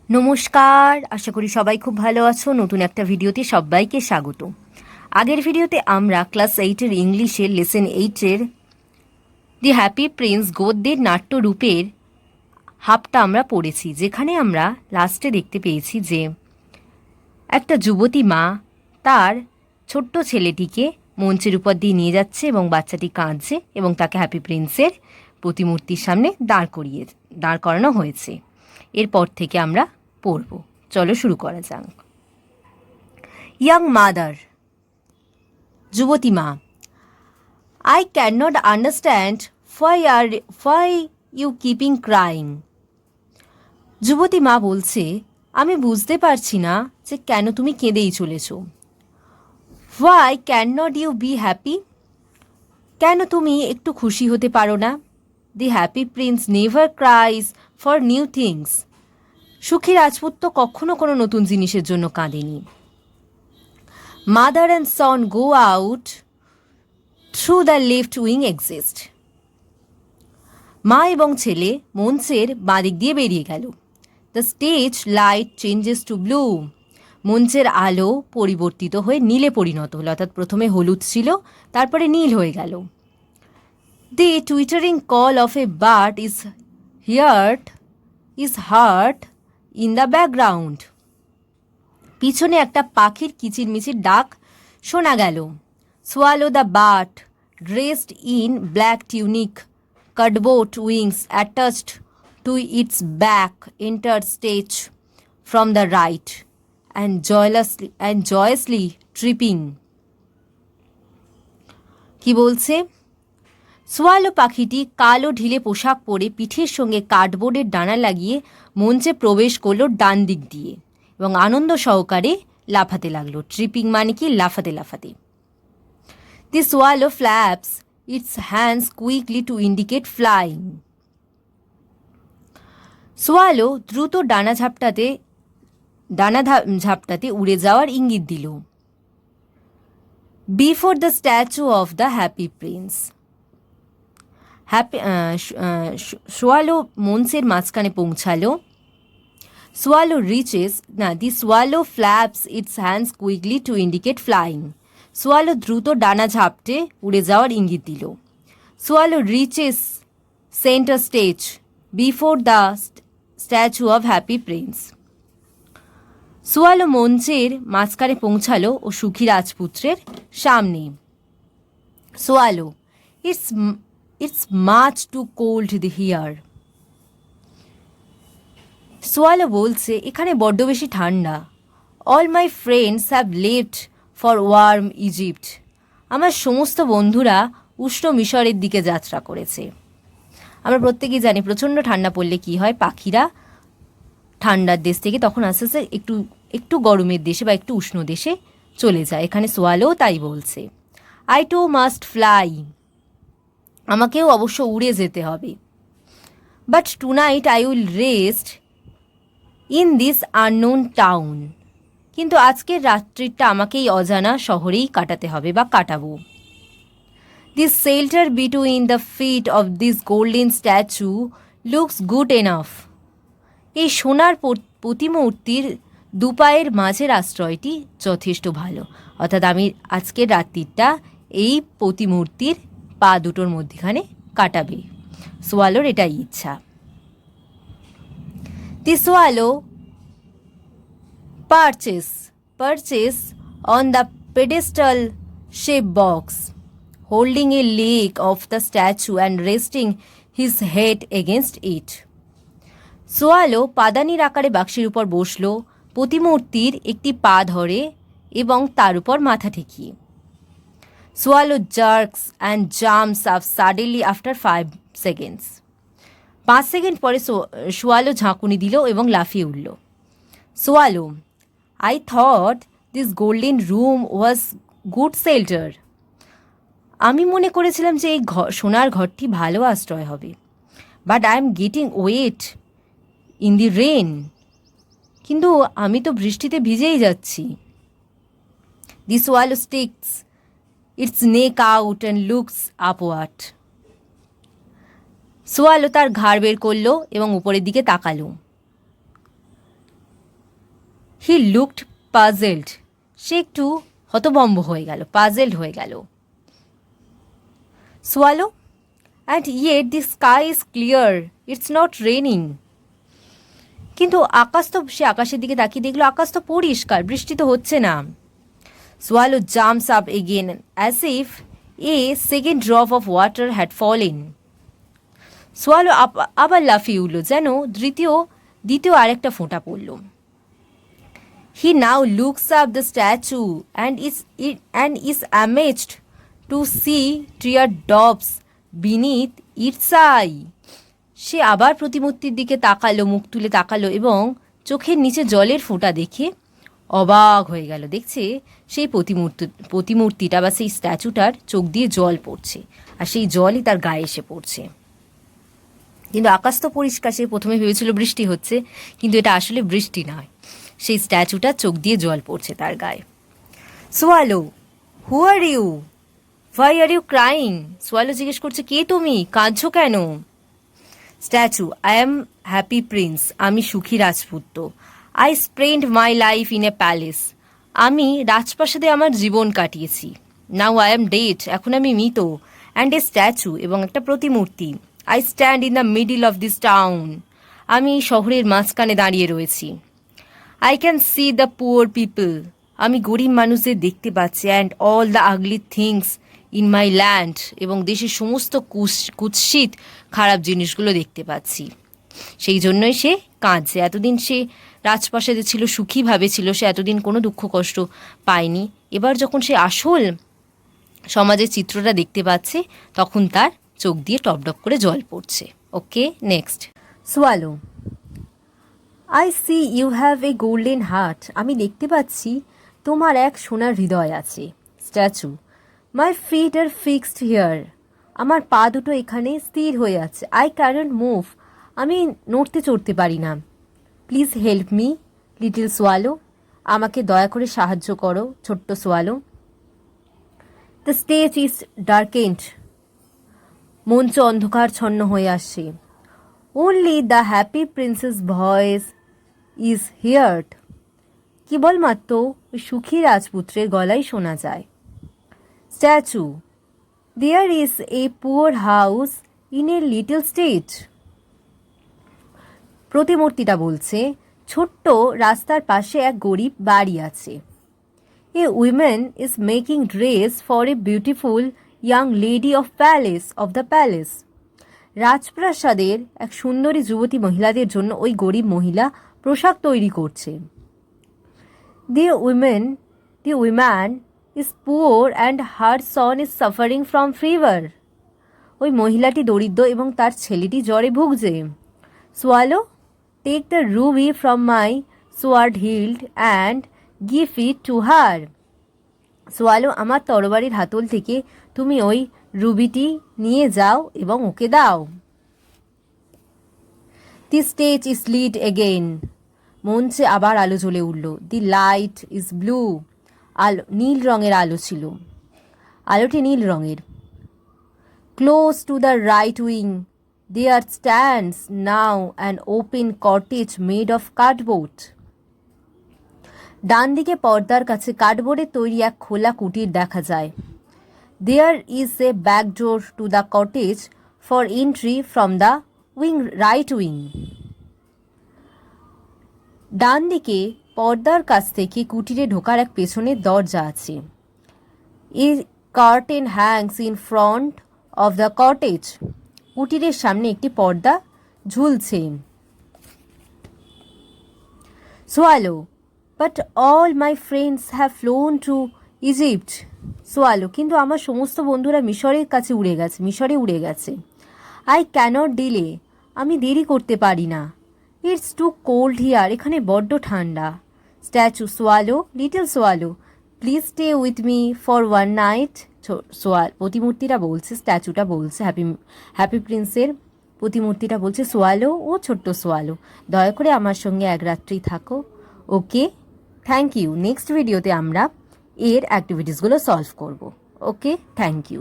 নমস্কার, আশা করি সবাই খুব ভালো আছো। নতুন একটা ভিডিওতে সবাইকে স্বাগত। আগের ভিডিওতে আমরা ক্লাস 8-এর ইংলিশের লেসন 8-এর দি হ্যাপি প্রিন্স গদ্যের নাট্যরূপের হাফটা আমরা পড়েছি, যেখানে আমরা লাস্টে দেখতে পেয়েছি যে একটা যুবতী মা তার ছোট্ট ছেলেটিকে মঞ্চের উপর দিয়ে নিয়ে যাচ্ছে এবং বাচ্চাটি কাঁদছে এবং তাকে হ্যাপি প্রিন্সের প্রতিমূর্তির সামনে দাঁড় করানো হয়েছে। এরপর থেকে আমরা পড়ব। চলো শুরু করা যাক। ইয়াং মাদার, যুবতী মা। I can not understand why you keeping crying. যুবতী মা বলছে, আমি বুঝতে পারছি না যে কেন তুমি কেঁদেই চলেছ। Why can not you be happy. কেন তুমি একটু খুশি হতে পারো না? The happy prince never cries for new things. সুখী রাজপুত তো কখনো কোনো নতুন জিনিসের জন্য কাঁদেনি। Mother and son go out through the left wing exist. মা এবং ছেলে মঞ্চের বাঁদিক দিয়ে বেরিয়ে গেল। The stage light changes to blue. মঞ্চের আলো পরিবর্তিত হয়ে নীলে পরিণত হলো, অর্থাৎ প্রথমে হলুদ ছিল, তারপরে নীল হয়ে গেল। The twittering call of a bird is heard in the background. পিছনে একটা পাখির কিচিরমিচির ডাক শোনা গেল। Swallow the bird, dressed in black tunic, cutboat wings attached to its back, entered stage from the right and joyously tripping. কি বলছে? Swallow পাখিটি কালো ঢিলে পোশাক পরে পিঠের সঙ্গে কার্ডবোর্ডের ডানা লাগিয়ে মঞ্চে প্রবেশ করলো ডান দিক দিয়ে এবং আনন্দ সহকারে লাফাতে লাগলো। ট্রিপিং মানে কি? লাফাতে লাফাতে। The swallow flaps its hands quickly to indicate flying. Swallow দ্রুত ডানা ঝাপটাতে উড়ে যাওয়ার ইঙ্গিত দিল। Before the statue of the happy prince. Swallow মঞ্চের মাঝখানে পৌঁছালো। The swallow flaps its hands quickly to indicate flying. Swallow দ্রুত ডানা ঝাপটে উড়ে যাওয়ার ইঙ্গিত দিল। Swallow reaches centre stage before the statue of happy prince. Swallow মঞ্চের মাঝখানে পৌঁছালো ও সুখী রাজপুত্রের সামনে। Swallow, its much two cold here. Swallow বলছে, এখানে বড্ড বেশি ঠান্ডা। All my friends have left for warm Egypt. আমার সমস্ত বন্ধুরা উষ্ণ মিশরের দিকে যাত্রা করেছে। আমরা প্রত্যেকেই জানি প্রচণ্ড ঠান্ডা পড়লে কি হয়, পাখিরা ঠান্ডার দেশ থেকে তখন আস্তে আস্তে একটু গরমের দেশে বা একটু উষ্ণ দেশে চলে যায়। এখানে সোয়ালো তাই বলছে। I too must fly. আমাকেও অবশ্য উড়ে যেতে হবে। But tonight I will rest in this unknown town. কিন্তু আজকের রাত্রিটা আমাকেই অজানা শহরেই কাটাতে হবে বা কাটাবো। This shelter between the feet of this golden statue looks good enough. এই সোনার প্রতিমূর্তির দুপায়ের মাঝের আশ্রয়টি যথেষ্ট ভালো, অর্থাৎ আমি আজকের রাত্রিটা এই প্রতিমূর্তির পা দুটোর মধ্যখানে কাটাবে। সোয়ালোর এটাই ইচ্ছা। দি swallow perches on the pedestal shaped box, holding a leg of the statue and resting his head against it. Swallow পাদানির আকারে বাক্সের উপর বসল, প্রতিমূর্তির একটি পা ধরে এবং তার উপর মাথা ঠেকিয়ে। Swallow jerks and jumps up suddenly after 5 seconds. 5 second পরে সোয়ালো ঝাঁকুনি দিল এবং লাফিয়ে উঠল। Swallow, I thought this golden room was good shelter. আমি মনে করেছিলাম যে এই সোনার ঘরটি ভালো আশ্রয় হবে। But I am getting wet in the rain. কিন্তু আমি তো বৃষ্টিতে ভিজেই যাচ্ছি। The swallow sticks its neck out and looks upward. Swallow তার ঘাড় বের করলো এবং উপরের দিকে তাকালো। হি লুকড পাজেলড, সে একটু হতভম্ব হয়ে গেল, পাজেলড হয়ে গেল। Swallow, and yet the sky is clear, it's not raining. কিন্তু আকাশ তো, সে আকাশের দিকে তাকিয়ে দেখলো আকাশ তো পরিষ্কার, বৃষ্টি তো হচ্ছে না। Swallow jumps up again as if a second drop of water had fallen. Swallow আবার লাফিয়ে উঠল, যেন দ্বিতীয় আরেকটা ফোঁটা পড়ল। He now looks up the statue and is amazed to see tear drops beneath its eye. সে আবার প্রতিমূর্তির দিকে তাকালো, মুখ তুলে তাকালো এবং চোখের নিচে জলের ফোঁটা দেখে অবাক হয়ে গেল। দেখছে সেই প্রতিমূর্তিটা বা সেই স্ট্যাচুটার চোখ দিয়ে জল পড়ছে, আর সেই জলই তার গায়ে এসে পড়ছে। কিন্তু আকাশ তো পরিষ্কার, সে প্রথমে ভেবেছিল বৃষ্টি হচ্ছে, কিন্তু এটা আসলে বৃষ্টি নয়, সেই স্ট্যাচুটার চোখ দিয়ে জল পড়ছে তার গায়ে। Swallow, who are you, why are you crying? Swallow জিজ্ঞেস করছে, কে তুমি, কাঁদছো কেন? Statue, I am happy prince, আমি সুখী রাজপুত্র। I spend my life in a palace, আমি রাজপ্রাসাদে আমার জীবন কাটিয়েছি। নাও আই এম ডেড, এখন আমি মৃত। অ্যান্ড এ স্ট্যাচু, এবং একটা প্রতিমূর্তি। I stand in the middle of this town, আমি শহরের মাঝখানে দাঁড়িয়ে রয়েছি। I can see the poor people, আমি গরিব মানুষদের দেখতে পাচ্ছি। And all the ugly things in my land, এবং দেশের সমস্ত কুৎসিত খারাপ জিনিসগুলো দেখতে পাচ্ছি। সেই জন্যই সে কাঁদছে। এতদিন সে রাজপ্রাসাদে ছিল, সুখীভাবে ছিল, সে এতদিন কোনো দুঃখ কষ্ট পায়নি। এবার যখন সে আসল সমাজের চিত্রটা দেখতে পাচ্ছে, তখন তার চোখ দিয়ে টপটপ করে জল পড়ছে। Okay, next. Swallow, I see you have a golden heart, আমি দেখতে পাচ্ছি তোমার এক সোনার হৃদয় আছে। Statue, my feet are fixed here, আমার পা দুটো এখানে স্থির হয়ে আছে। আই ক্যানট মুভ, আমি নড়তে চড়তে পারি না। Please help me little swallow, আমাকে দয়া করে সাহায্য করো ছোট্ট swallow. The stage is darkened, মঞ্চ অন্ধকারছন্ন হয়ে আসছে। Only the happy prince's voice is heard, কেবলমাত্র ওই সুখী রাজপুত্রের গলায় শোনা যায়। Statue, there is a poor house in a little state, প্রতিমূর্তিটা বলছে ছোট্ট রাস্তার পাশে এক গরিব বাড়ি আছে। A women is making dress for a beautiful young lady of the palace, রাজপ্রাসাদের এক সুন্দরী যুবতী মহিলাদের জন্য ওই গরিব মহিলা পোশাক তৈরি করছে। The woman is poor and her son is suffering from fever, ওই মহিলাটি দরিদ্র এবং তার ছেলেটি জ্বরে ভুগছে। Swallow, take the ruby from my sword hilt and give it to her, swallow, আমার তরবারির হাতল থেকে তুমি ওই রুবিটি নিয়ে যাও এবং ওকে দাও। দি স্টেজ ইজ লিড এগেইন, মঞ্চে আবার আলো জ্বলে উঠল। দি লাইট ইজ ব্লু, আলো নীল রঙের আলো ছিল, আলোটি নীল রঙের। Close to the right wing there stands now an open cottage made of cardboard, ডান দিকে পর্দার কাছে কার্ডবোর্ডের তৈরি এক খোলা কুটির দেখা যায়। There is a back door to the cottage for entry from the right wing, ডান দিকে পর্দার কাছ থেকে কুটিরে ঢোকার এক পেছনের দরজা আছে। A curtain hangs in front of the cottage, কুটিরের সামনে একটি পর্দা ঝুলছে। Swallow, but all my friends have flown to Egypt, swallow, কিন্তু আমার সমস্ত বন্ধুরা মিশরে উড়ে গেছে। আই ক্যানট ডিলে, আমি দেরি করতে পারি না। ইটস টু কোল্ড হিয়ার, এখানে বড্ড ঠান্ডা। Statue, swallow, little swallow, please stay with me for one night, প্রতিমূর্তিটা বলছে, স্ট্যাচুটা বলছে, হ্যাপি প্রিন্সের প্রতিমূর্তিটা বলছে, সোয়ালো ও ছোট্ট সোয়ালো, দয়া করে আমার সঙ্গে এক রাত্রি থাকো। ওকে, থ্যাংক ইউ। নেক্সট ভিডিওতে আমরা এর অ্যাক্টিভিটিসগুলো সলভ করব। ওকে, থ্যাংক ইউ।